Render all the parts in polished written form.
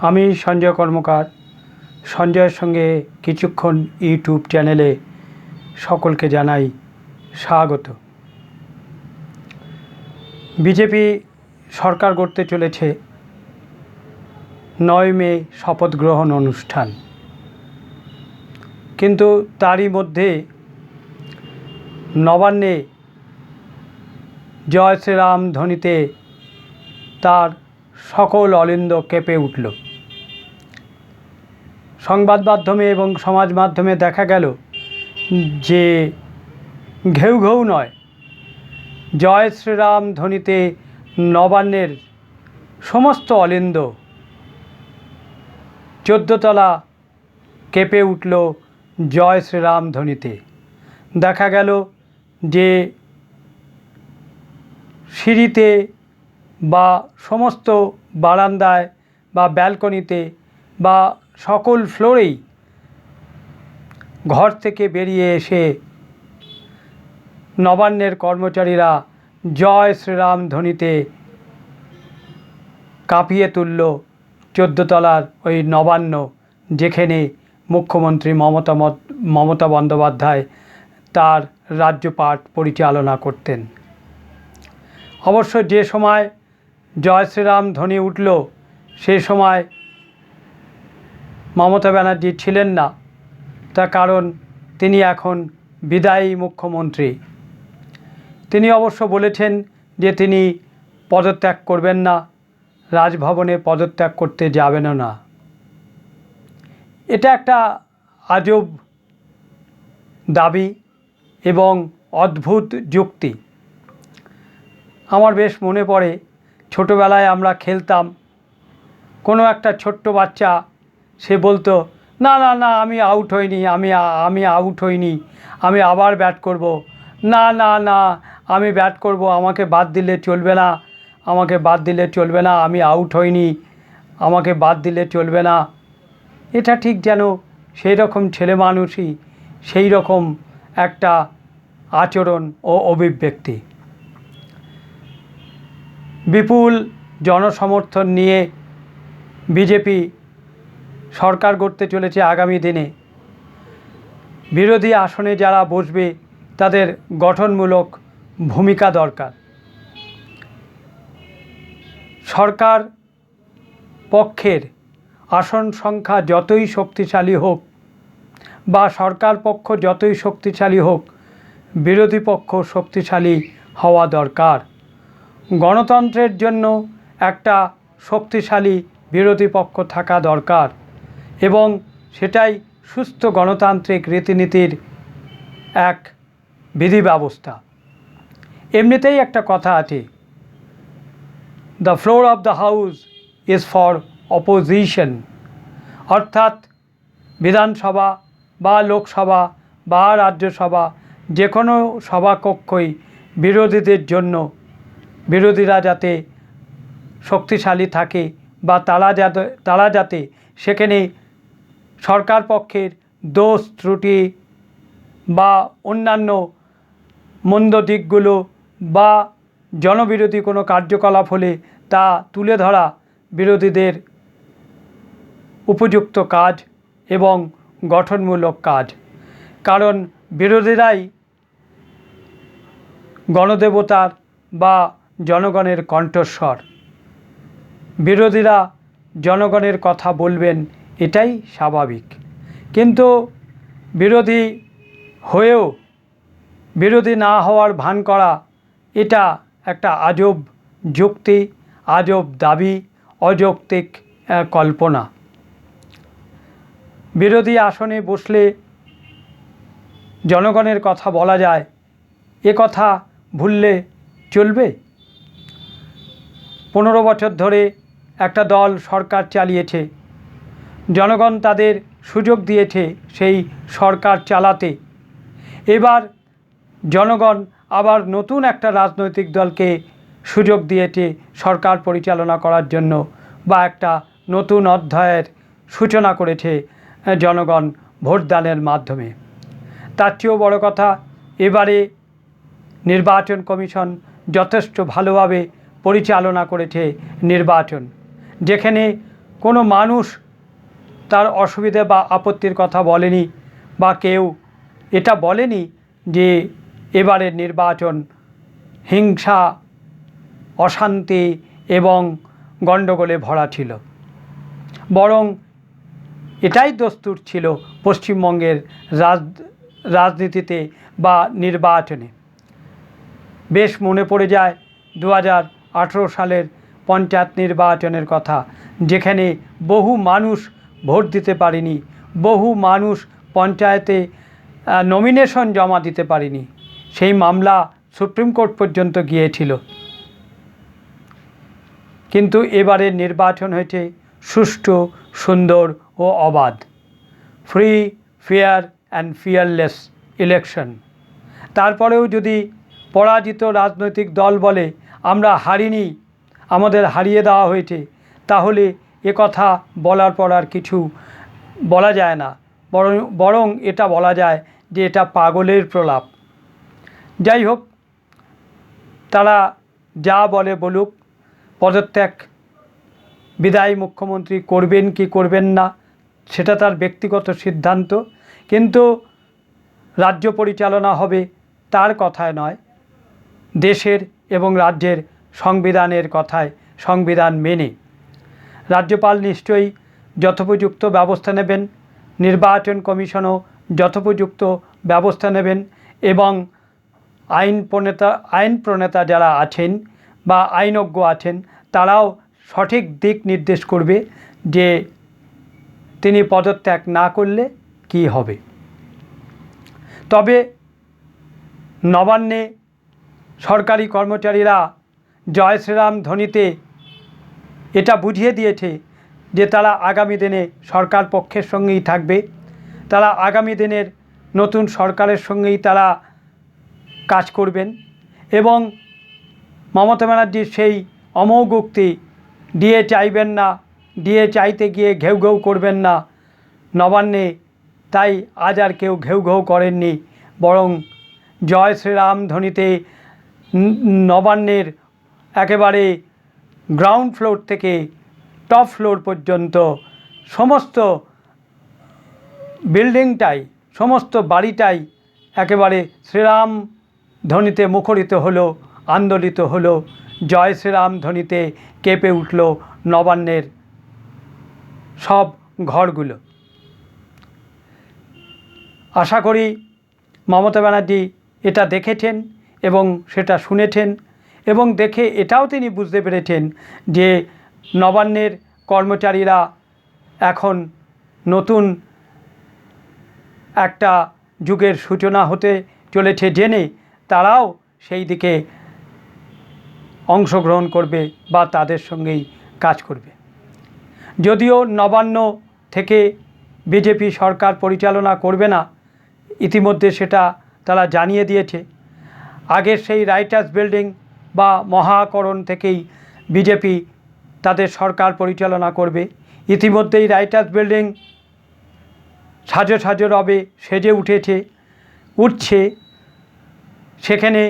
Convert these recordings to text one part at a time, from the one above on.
আমি সঞ্জয় কর্মকার, সঞ্জয়ের সঙ্গে কিছুক্ষণ ইউটিউব চ্যানেলে সকলকে জানাই স্বাগত। বিজেপি সরকার গড়তে চলেছে। 9 মে শপথ গ্রহণ অনুষ্ঠান, কিন্তু তারই মধ্যে নবান্নে জয় শ্রীরাম ধ্বনিতে তার সকল অলিন্দ কেঁপে উঠল। সংবাদ মাধ্যমে এবং সমাজ মাধ্যমে দেখা গেল যে ঘেউ ঘেউ নয়, জয় শ্রীরাম ধ্বনিতে নবান্নের সমস্ত অলিন্দ 14 তলা কেঁপে উঠল জয় শ্রীরাম ধ্বনিতে। দেখা গেল যে সিঁড়িতে বা সমস্ত বারান্দায় বা ব্যালকনিতে বা সকল ফ্লোরেই ঘর থেকে বেরিয়ে এসে নবান্নের কর্মচারীরা জয় শ্রীরাম ধ্বনিতে কাঁপিয়ে তুলল 14 তলার ওই নবান্ন, যেখানে মুখ্যমন্ত্রী মমতা বন্দ্যোপাধ্যায় তার রাজ্যপাঠ পরিচালনা করতেন। অবশ্য যে সময় জয় শ্রীরাম ধ্বনি উঠল সেই সময় মমতা ব্যানার্জি ছিলেন না, তার কারণ তিনি এখন বিদায়ী মুখ্যমন্ত্রী। তিনি অবশ্য বলেছেন যে তিনি পদত্যাগ করবেন না, রাজভবনে পদত্যাগ করতে যাবেনও না। এটা একটা আজব দাবি এবং অদ্ভুত যুক্তি। আমার বেশ মনে পড়ে, ছোটোবেলায় আমরা খেলতাম, কোনো একটা ছোট্ট বাচ্চা সে বলতো, না না না আমি আউট হইনি, আমি আউট হইনি, আমি আবার ব্যাট করব, না না না আমি ব্যাট করব, আমাকে বাদ দিলে চলবে না, আমাকে বাদ দিলে চলবে না, আমি আউট হইনি, আমাকে বাদ দিলে চলবে না। এটা ঠিক যেন সেই রকম ছেলে মানুষই সেই রকম একটা আচরণ ও অভিব্যক্তি। বিপুল জনসমর্থন নিয়ে বিজেপি সরকার গড়তে চলেছে আগামী দিনে। বিরোধী আসনে যারা বসবে তাদের গঠনমূলক ভূমিকা দরকার। সরকার পক্ষের আসন সংখ্যা যতই শক্তিশালী হোক বা সরকার পক্ষ যতই শক্তিশালী হোক, বিরোধী পক্ষ শক্তিশালী হওয়া দরকার। গণতন্ত্রের জন্য একটা শক্তিশালী বিরোধী পক্ষ থাকা দরকার এবং সেটাই সুস্থ গণতান্ত্রিক রীতিনীতির এক বিধি ব্যবস্থা। এমনিতেই একটা কথা আছে, the floor of the house is for opposition, অর্থাৎ বিধানসভা বা লোকসভা বা রাজ্যসভা যে কোনো সভাকক্ষই বিরোধীদের জন্য, বিরোধীরা যাতে শক্তিশালী থাকে বা তারা যাতে সেখানে সরকার পক্ষের দোষ ত্রুটি বা অন্যান্য মন্দ দিকগুলো বা জনবিরোধী কোনো কার্যকলাপ হলে তা তুলে ধরা বিরোধীদের উপযুক্ত কাজ এবং গঠনমূলক কাজ। কারণ বিরোধীরাই গণদেবতার বা জনগণের কণ্ঠস্বর। বিরোধীরা জনগণের কথা বলবেন, এটাই স্বাভাবিক। কিন্তু বিরোধী হয়েও বিরোধী না হওয়ার ভান করা, এটা একটা আজব যুক্তি, আজব দাবি, অযৌক্তিক কল্পনা। বিরোধী আসনে বসলে জনগণের কথা বলা যায়, এ কথা ভুললে চলবে? 15 বছর ধরে একটা দল সরকার চালিয়েছে, জনগণ তাদের সুযোগ দিয়েছে সেই সরকার চালাতে। এবার জনগণ আবার নতুন একটা রাজনৈতিক দলকে সুযোগ দিয়েছে সরকার পরিচালনা করার জন্য, বা একটা নতুন অধ্যায়ের সূচনা করেছে জনগণ ভোটদানের মাধ্যমে। তার চেয়েও বড় কথা, এবারে নির্বাচন কমিশন যথেষ্ট ভালোভাবে পরিচালনা করেছে নির্বাচন, যেখানে কোনো মানুষ তার অসুবিধে বা আপত্তির কথা বলেনি, বা কেউ এটা বলেনি যে এবারের নির্বাচন হিংসা, অশান্তি এবং গণ্ডগোলে ভরা ছিল। বরং এটাই দস্তুর ছিল পশ্চিমবঙ্গের রাজনীতিতে বা নির্বাচনে। বেশ মনে পড়ে যায় 2018 সালের পঞ্চায়েত নির্বাচনের কথা, যেখানে বহু মানুষ ভোট দিতে পারেনি, বহু মানুষ পঞ্চায়েতে নমিনেশন জমা দিতে পারেনি। সেই মামলা সুপ্রিম কোর্ট পর্যন্ত গিয়েছিল। কিন্তু এবারের নির্বাচন হয়েছে সুষ্ঠু, সুন্দর ও অবাধ। Free, fair and fearless election. তারপরেও যদি পরাজিত রাজনৈতিক দল বলে আমরা হারিনি, আমাদের হারিয়ে দেওয়া হয়েছে, তাহলে কথা বলার পর আর কিছু বলা যায় না, বরং এটা বলা যায় যে এটা পাগলের প্রলাপ। যাই হোক, তারা যা বলে বলুক, পদত্যাগ বিদায়ী মুখ্যমন্ত্রী করবেন কি করবেন না সেটা তার ব্যক্তিগত সিদ্ধান্ত, কিন্তু রাজ্য পরিচালনা হবে তার কথায় নয়, দেশের এবং রাজ্যের সংবিধানের কথায়, সংবিধান মেনে। রাজ্যপাল নিশ্চয়ই যথোপযুক্ত ব্যবস্থা নেবেন, নির্বাচন কমিশনও যথোপযুক্ত ব্যবস্থা নেবেন, এবং আইন প্রণেতা যারা আছেন বা আইনজ্ঞ আছেন তারাও সঠিক দিক নির্দেশ করবে যে তিনি পদত্যাগ না করলে কি হবে। তবে নবান্নে সরকারি কর্মচারীরা জয় শ্রীরাম ধ্বনিতে এটা বুঝিয়ে দিয়েছে যে তারা আগামী দিনে সরকার পক্ষের সঙ্গেই থাকবে, তারা আগামী দিনের নতুন সরকারের সঙ্গেই তারা কাজ করবেন, এবং মমতা ব্যানার্জির সেই অমোঘ উক্তি দিয়ে চাইবেন না, দিয়ে চাইতে গিয়ে ঘেউ ঘেউ করবেন না নবান্নে, তাই আজ আর কেউ ঘেউ ঘেউ করেননি, বরং জয় শ্রীরাম ধ্বনিতে নবান্নের একেবারে গ্রাউন্ড ফ্লোর থেকে টপ ফ্লোর পর্যন্ত সমস্ত বিল্ডিংটাই, সমস্ত বাড়িটাই একেবারে শ্রীরাম ধ্বনিতে মুখরিত হলো, আন্দোলিত হলো, জয় শ্রীরাম ধ্বনিতে কেঁপে উঠল নবান্নের সব ঘরগুলো। আশা করি মমতা ব্যানার্জি এটা দেখেছেন এবং সেটা শুনেছেন, এবং দেখে এটাও তিনি বুঝতে পেরেছেন যে নবান্নের কর্মচারীরা এখন নতুন একটা যুগের সূচনা হতে চলেছে জেনে তারাও সেই দিকে অংশগ্রহণ করবে বা তাদের সঙ্গেই কাজ করবে। যদিও নবান্ন থেকে বিজেপি সরকার পরিচালনা করবে না, ইতিমধ্যে সেটা তারা জানিয়ে দিয়েছে। আগের সেই রাইটার্স বিল্ডিং বা মহাকরণ থেকেই বিজেপি তাদের সরকার পরিচালনা করবে। ইতিমধ্যেই রাইটার্স বিল্ডিং সাজো সাজো রবে সেজে উঠছে, সেখানে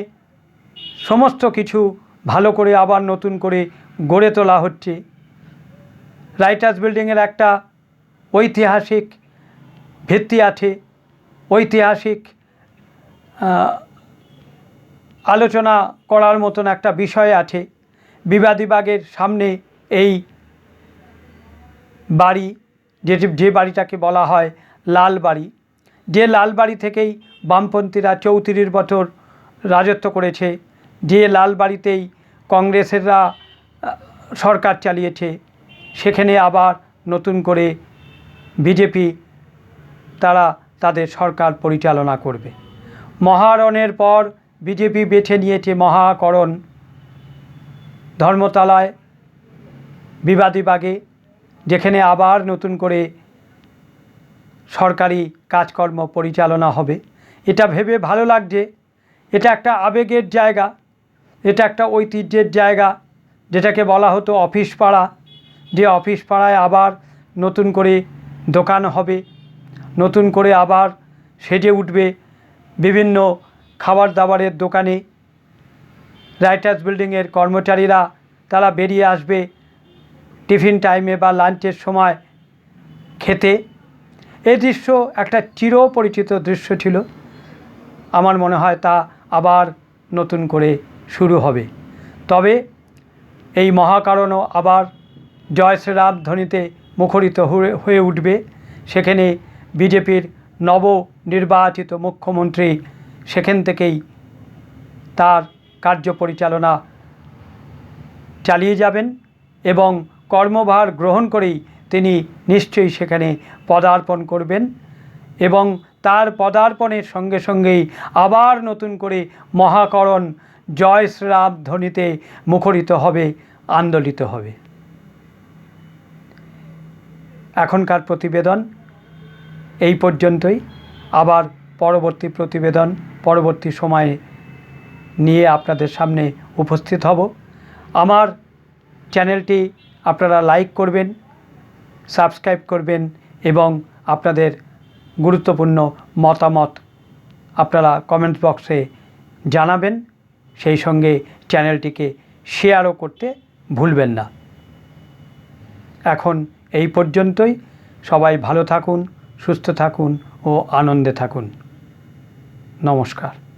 সমস্ত কিছু ভালো করে আবার নতুন করে গড়ে তোলা হচ্ছে। রাইটার্স বিল্ডিংয়ের একটা ঐতিহাসিক ভিত্তি আছে, ঐতিহাসিক আলোচনা করার মতন একটা বিষয় আছে। বিবাদীবাগের সামনে এই বাড়ি, যে বাড়িটাকে বলা হয় লাল বাড়ি, যে লাল বাড়ি থেকেই বামপন্থীরা 34 বছর রাজত্ব করেছে, যে লাল বাড়িতেই কংগ্রেসেররা সরকার চালিয়েছে, সেখানে আবার নতুন করে বিজেপি তারা তাদের সরকার পরিচালনা করবে। মহারণের পর বিজেপি বেছে নিয়েছে মহাকরণ, ধর্মতলায় বিবাদীবাগে, যেখানে আবার নতুন করে সরকারি কাজকর্ম পরিচালনা হবে। এটা ভেবে ভালো লাগছে। এটা একটা আবেগের জায়গা, এটা একটা ঐতিহ্যের জায়গা, যেটাকে বলা হতো অফিস পাড়া, যে অফিস পাড়ায় আবার নতুন করে দোকান হবে, নতুন করে আবার সেজে উঠবে বিভিন্ন খাবার দাবারের দোকানে। রাইটার্স বিল্ডিংয়ের কর্মচারীরা তারা বেরিয়ে আসবে টিফিন টাইমে বা লাঞ্চের সময় খেতে। এই দৃশ্য একটা চিরপরিচিত দৃশ্য ছিল। আমার মনে হয় তা আবার নতুন করে শুরু হবে। তবে এই মহাকারণও আবার জয় শ্রীরাম ধ্বনিতে মুখরিত হয়ে উঠবে। সেখানে বিজেপির নবনির্বাচিত মুখ্যমন্ত্রী সেখান থেকেই তার কার্য পরিচালনা চালিয়ে যাবেন এবং কর্মভার গ্রহণ করেই তিনি নিশ্চয়ই সেখানে পদার্পণ করবেন এবং তার পদার্পণের সঙ্গে সঙ্গেই আবার নতুন করে মহাকরণ জয় শ্রীরাম ধ্বনিতে মুখরিত হবে, আন্দোলিত হবে। এখনকার প্রতিবেদন এই পর্যন্তই। আবার পরবর্তী প্রতিবেদন পরবর্তী সময়ে নিয়ে আপনাদের সামনে উপস্থিত হব। আমার চ্যানেলটি আপনারা লাইক করবেন, সাবস্ক্রাইব করবেন এবং আপনাদের গুরুত্বপূর্ণ মতামত আপনারা কমেন্ট বক্সে জানাবেন। সেই সঙ্গে চ্যানেলটিকে শেয়ারও করতে ভুলবেন না। এখন এই পর্যন্তই। সবাই ভালো থাকুন, সুস্থ থাকুন ও আনন্দে থাকুন। নমস্কার।